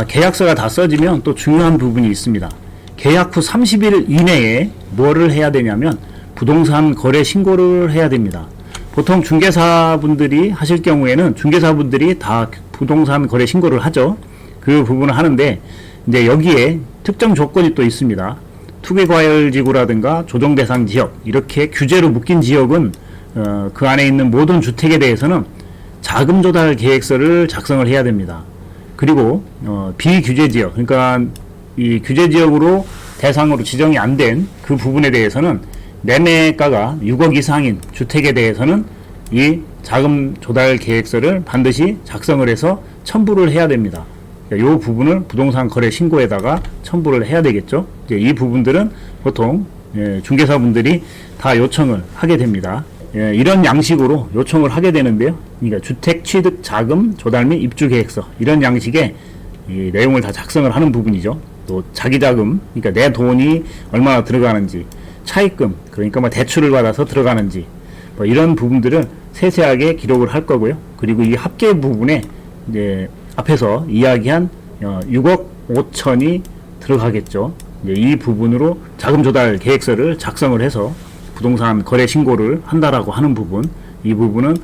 계약서가 다 써지면 또 중요한 부분이 있습니다. 계약 후 30일 이내에 뭐를 해야 되냐면 부동산 거래 신고를 해야 됩니다. 보통 중개사분들이 하실 경우에는 중개사분들이 다 부동산 거래 신고를 하죠. 그 부분을 하는데 이제 여기에 특정 조건이 또 있습니다. 투기과열지구라든가 조정대상 지역, 이렇게 규제로 묶인 지역은 그 안에 있는 모든 주택에 대해서는 자금 조달 계획서를 작성을 해야 됩니다. 그리고 비규제 지역, 그러니까 이 규제 지역으로 대상으로 지정이 안 된 그 부분에 대해서는 매매가가 6억 이상인 주택에 대해서는 이 자금 조달 계획서를 반드시 작성을 해서 첨부를 해야 됩니다. 이 부분을 부동산 거래 신고에다가 첨부를 해야 되겠죠. 이제 이 부분들은 보통 중개사분들이 다 요청을 하게 됩니다. 이런 양식으로 요청을 하게 되는데요. 그러니까 주택 취득 자금 조달 및 입주 계획서, 이런 양식의 이 내용을 다 작성을 하는 부분이죠. 또 자기 자금, 그러니까 내 돈이 얼마나 들어가는지, 차입금, 그러니까 뭐 대출을 받아서 들어가는지, 뭐 이런 부분들을 세세하게 기록을 할 거고요. 그리고 이 합계 부분에 이제 앞에서 이야기한 6억 5천이 들어가겠죠. 이 부분으로 자금 조달 계획서를 작성을 해서 부동산 거래 신고를 한다라고 하는 부분, 이 부분은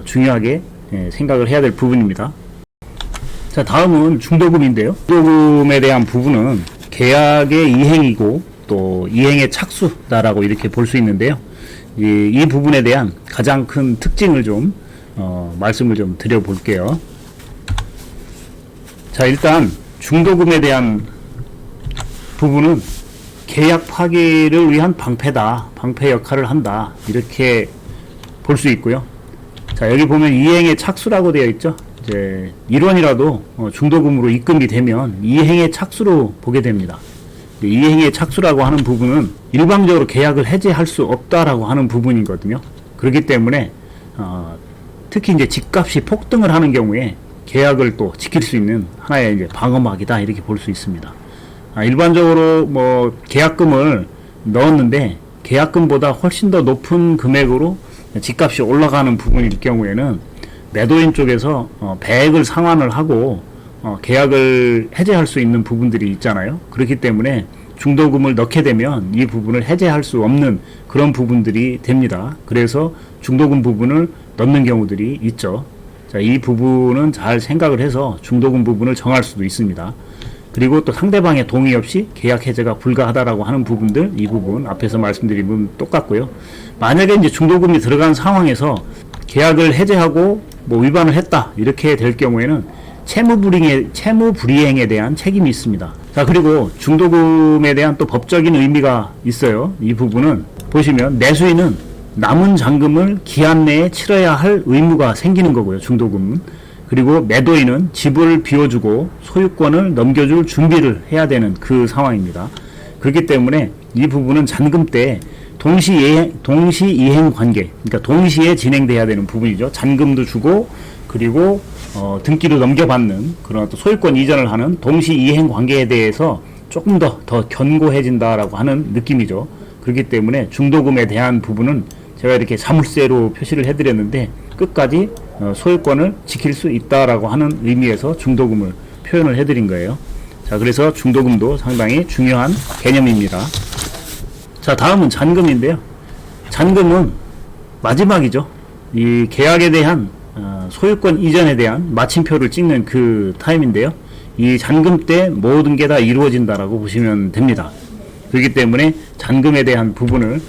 중요하게 생각을 해야 될 부분입니다. 자, 다음은 중도금인데요. 중도금에 대한 부분은 계약의 이행이고 또 이행의 착수다라고 이렇게 볼 수 있는데요. 이 부분에 대한 가장 큰 특징을 좀 말씀을 좀 드려볼게요. 자, 일단 중도금에 대한 부분은 계약 파기를 위한 방패다, 방패 역할을 한다, 이렇게 볼 수 있고요. 자, 여기 보면 이행의 착수라고 되어 있죠. 이제 1원이라도 중도금으로 입금이 되면 이행의 착수로 보게 됩니다. 이행의 착수라고 하는 부분은 일방적으로 계약을 해지할 수 없다라고 하는 부분이거든요. 그렇기 때문에 특히 이제 집값이 폭등을 하는 경우에 계약을 또 지킬 수 있는 하나의 이제 방어막이다, 이렇게 볼 수 있습니다. 일반적으로 뭐 계약금을 넣었는데 계약금보다 훨씬 더 높은 금액으로 집값이 올라가는 부분일 경우에는 매도인 쪽에서 배액을 상환을 하고 계약을 해제할 수 있는 부분들이 있잖아요. 그렇기 때문에 중도금을 넣게 되면 이 부분을 해제할 수 없는 그런 부분들이 됩니다. 그래서 중도금 부분을 넣는 경우들이 있죠. 자, 이 부분은 잘 생각을 해서 중도금 부분을 정할 수도 있습니다. 그리고 또 상대방의 동의 없이 계약 해제가 불가하다라고 하는 부분들, 이 부분 앞에서 말씀드린 부분 똑같고요. 만약에 이제 중도금이 들어간 상황에서 계약을 해제하고 뭐 위반을 했다, 이렇게 될 경우에는 채무 불이행에 대한 책임이 있습니다. 자, 그리고 중도금에 대한 또 법적인 의미가 있어요. 이 부분은 보시면 매수인은 남은 잔금을 기한 내에 치러야 할 의무가 생기는 거고요. 중도금은. 그리고 매도인은 집을 비워주고 소유권을 넘겨줄 준비를 해야 되는 그 상황입니다. 그렇기 때문에 이 부분은 잔금 때 동시이행 관계, 그러니까 동시에 진행돼야 되는 부분이죠. 잔금도 주고 그리고 등기도 넘겨받는 그런 또 소유권 이전을 하는 동시이행 관계에 대해서 조금 더 견고해진다라고 하는 느낌이죠. 그렇기 때문에 중도금에 대한 부분은 제가 이렇게 자물쇠로 표시를 해드렸는데 끝까지 소유권을 지킬 수 있다라고 하는 의미에서 중도금을 표현을 해드린 거예요. 자, 그래서 중도금도 상당히 중요한 개념입니다. 자, 다음은 잔금인데요. 잔금은 마지막이죠. 이 계약에 대한 소유권 이전에 대한 마침표를 찍는 그 타임인데요. 이 잔금 때 모든 게 다 이루어진다라고 보시면 됩니다. 그렇기 때문에 잔금에 대한 부분을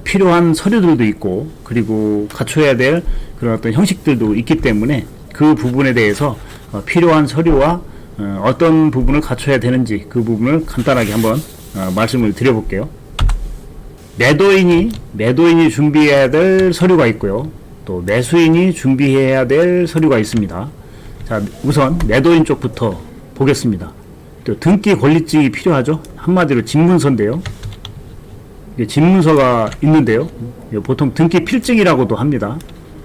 필요한 서류들도 있고 그리고 갖춰야 될 그런 어떤 형식들도 있기 때문에 그 부분에 대해서 필요한 서류와 어떤 부분을 갖춰야 되는지 그 부분을 간단하게 한번 말씀을 드려볼게요. 매도인이 준비해야 될 서류가 있고요. 또 매수인이 준비해야 될 서류가 있습니다. 자, 우선 매도인 쪽부터 보겠습니다. 또 등기 권리증이 필요하죠. 한마디로 집문서인데요. 집문서가 있는데요. 보통 등기 필증이라고도 합니다.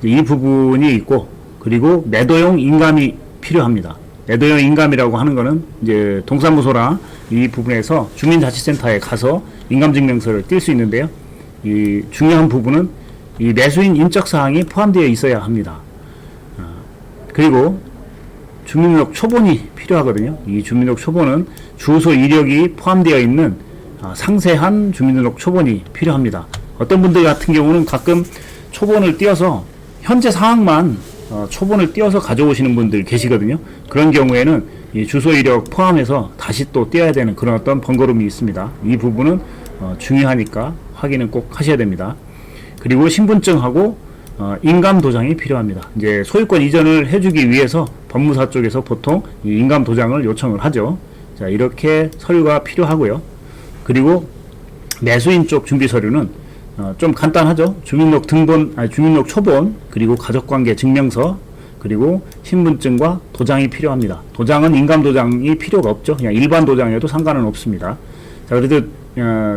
이 부분이 있고 그리고 매도용 인감이 필요합니다. 매도용 인감이라고 하는 거는 이제 동사무소랑 이 부분에서 주민자치센터에 가서 인감증명서를 띨 수 있는데요. 이 중요한 부분은 이 매수인 인적사항이 포함되어 있어야 합니다. 그리고 주민등록 초본이 필요하거든요. 이 주민등록 초본은 주소 이력이 포함되어 있는 상세한 주민등록 초본이 필요합니다. 어떤 분들 같은 경우는 가끔 초본을 띄어서 현재 상황만 초본을 띄어서 가져오시는 분들 계시거든요. 그런 경우에는 이 주소 이력 포함해서 다시 또 띄어야 되는 그런 어떤 번거로움이 있습니다. 이 부분은 중요하니까 확인은 꼭 하셔야 됩니다. 그리고 신분증하고 인감 도장이 필요합니다. 이제 소유권 이전을 해주기 위해서 법무사 쪽에서 보통 이 인감 도장을 요청을 하죠. 자, 이렇게 서류가 필요하고요. 그리고 매수인 쪽 준비 서류는 좀 간단하죠. 주민등록 등본, 주민등록 초본, 그리고 가족관계 증명서, 그리고 신분증과 도장이 필요합니다. 도장은 인감 도장이 필요가 없죠. 그냥 일반 도장이어도 상관은 없습니다. 자, 그래도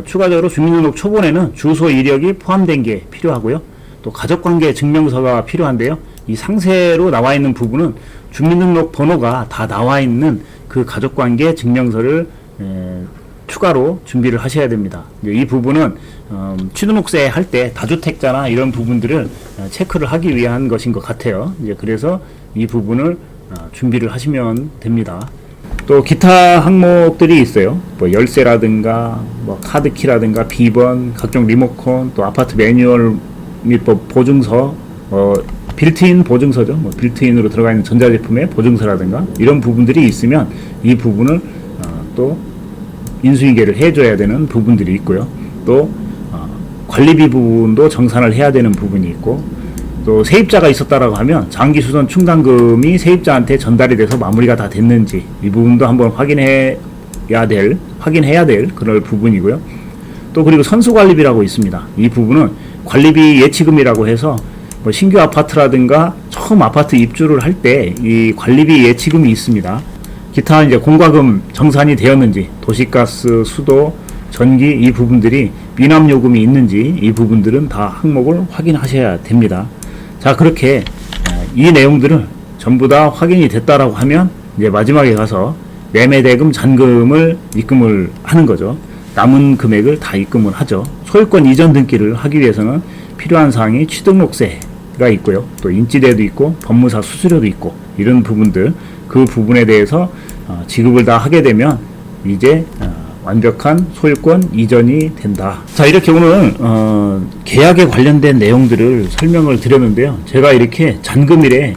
추가적으로 주민등록 초본에는 주소 이력이 포함된 게 필요하고요. 또 가족관계 증명서가 필요한데요. 이 상세로 나와 있는 부분은 주민등록 번호가 다 나와 있는 그 가족관계 증명서를 추가로 준비를 하셔야 됩니다. 이 부분은 취등록세 할 때 다주택자나 이런 부분들을 체크를 하기 위한 것인 것 같아요. 이제 그래서 이 부분을 준비를 하시면 됩니다. 또 기타 항목들이 있어요. 뭐 열쇠라든가 뭐 카드키라든가 비번, 각종 리모컨, 또 아파트 매뉴얼 및 보증서, 빌트인 보증서죠. 뭐 빌트인으로 들어가 있는 전자제품의 보증서라든가 이런 부분들이 있으면 이 부분을 또 인수인계를 해줘야 되는 부분들이 있고요. 또 관리비 부분도 정산을 해야 되는 부분이 있고, 또 세입자가 있었다라고 하면 장기수선 충당금이 세입자한테 전달이 돼서 마무리가 다 됐는지 이 부분도 한번 확인해야 될 그런 부분이고요. 또 그리고 선수관리비라고 있습니다. 이 부분은 관리비 예치금이라고 해서 뭐 신규 아파트라든가 처음 아파트 입주를 할 때 이 관리비 예치금이 있습니다. 기타 이제 공과금 정산이 되었는지, 도시가스, 수도, 전기 이 부분들이 미납 요금이 있는지 이 부분들은 다 항목을 확인하셔야 됩니다. 자, 그렇게 이 내용들을 전부 다 확인이 됐다라고 하면 이제 마지막에 가서 매매대금 잔금을 입금을 하는 거죠. 남은 금액을 다 입금을 하죠. 소유권 이전 등기를 하기 위해서는 필요한 사항이 취등록세가 있고요. 또 인지대도 있고 법무사 수수료도 있고 이런 부분들, 그 부분에 대해서 지급을 다 하게 되면 이제 완벽한 소유권 이전이 된다. 자, 이렇게 오늘 계약에 관련된 내용들을 설명을 드렸는데요. 제가 이렇게 잔금일에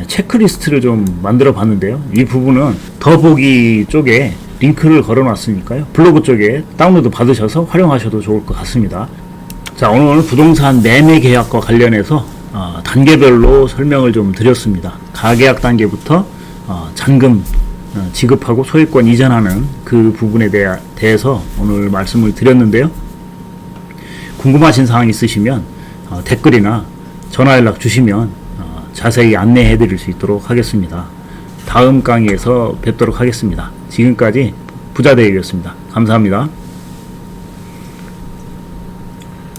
체크리스트를 좀 만들어 봤는데요. 이 부분은 더보기 쪽에 링크를 걸어 놨으니까요. 블로그 쪽에 다운로드 받으셔서 활용하셔도 좋을 것 같습니다. 자, 오늘 부동산 매매 계약과 관련해서 단계별로 설명을 좀 드렸습니다. 가계약 단계부터 잔금 지급하고 소유권 이전하는 그 부분에 대해서 오늘 말씀을 드렸는데요. 궁금하신 사항 있으시면 댓글이나 전화 연락 주시면 자세히 안내해 드릴 수 있도록 하겠습니다. 다음 강의에서 뵙도록 하겠습니다. 지금까지 부자대회였습니다. 감사합니다.